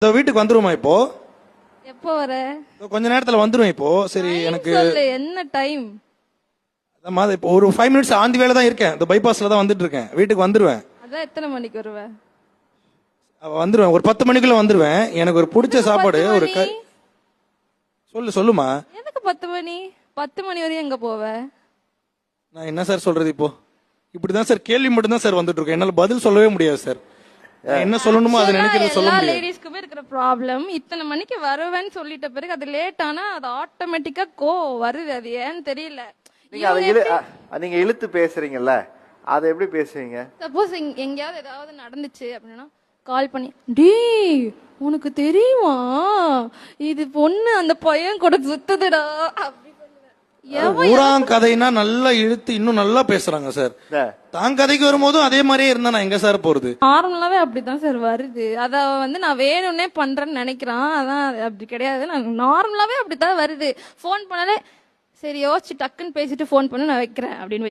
இந்த வீட்டுக்கு வந்துருமா இப்போ? எப்போ வர? கொஞ்ச நேரத்துல வந்துருவேன் இப்போ. சரி எனக்கு சொல்லு என்ன டைம்? அம்மா இப்போ ஒரு 5 மினிட்ஸ் ஆந்தி வேலை தான் இருக்கேன். இந்த பைபாஸ்ல தான் வந்துட்டு இருக்கேன். வீட்டுக்கு வந்துருவேன். அதான் எத்தனை மணிக்கு வருவ? வந்துருவேன். ஒரு 10 மணிக்குள்ள வந்துருவேன். எனக்கு ஒரு பிடிச்ச சாப்பாடு ஒரு சொல்லுமா. எதுக்கு 10 மணி? 10 மணி வரையும் எங்க போவ? நான் என்ன சார் சொல்றது இப்போ? இப்படிதான் சார் கேள்வி மட்டும் தான் சார் வந்துட்டு இருக்கேன். என்னால பதில் சொல்லவே முடியாது சார். என்ன சொல்லணுமோ அதை நினைக்கிறது சொல்ல எல்லா முடியாது. லேடிஸ்க்குமே இருக்கிற ப்ராப்ளம் இத்தனை மணிக்கு வருவேன்னு சொல்லிட்ட பிறகு அது லேட் ஆனா அது ஆட்டோமேட்டிக்கா வருது. அது ஏன்னு தெரியல. நீங்க இழுத்து பேசுறீங்கல்ல, அதை எப்படி பேசுவீங்க? சப்போஸ் எங்கேயாவது ஏதாவது நடந்துச்சு அப்படின்னா கால் பண்ணி டேய் உனக்கு தெரியுமா இது பொண்ணு அந்த பையன் கூட சுத்துதுடா அப்படி ஊராங் கதைனா நல்லா இழுத்து இன்னும் நல்லா பேசுறாங்க சார். தான் கதைக்கு வரும்போதும் அதே மாதிரியே இருந்தா நான் எங்க சார் போறது? நார்மலாவே அப்படிதான் சார் வருது. அத நான் வேணும்னே பண்றேன்னு நினைக்கிறான். அதான் அப்படி கிடையாது. நான் நார்மலாவே அப்படித்தான் வருது. போன் பண்ணாலே சரி யோசிச்சு டக்குன்னு பேசிட்டு போன் பண்ண நான் வைக்கிறேன் அப்படின்னு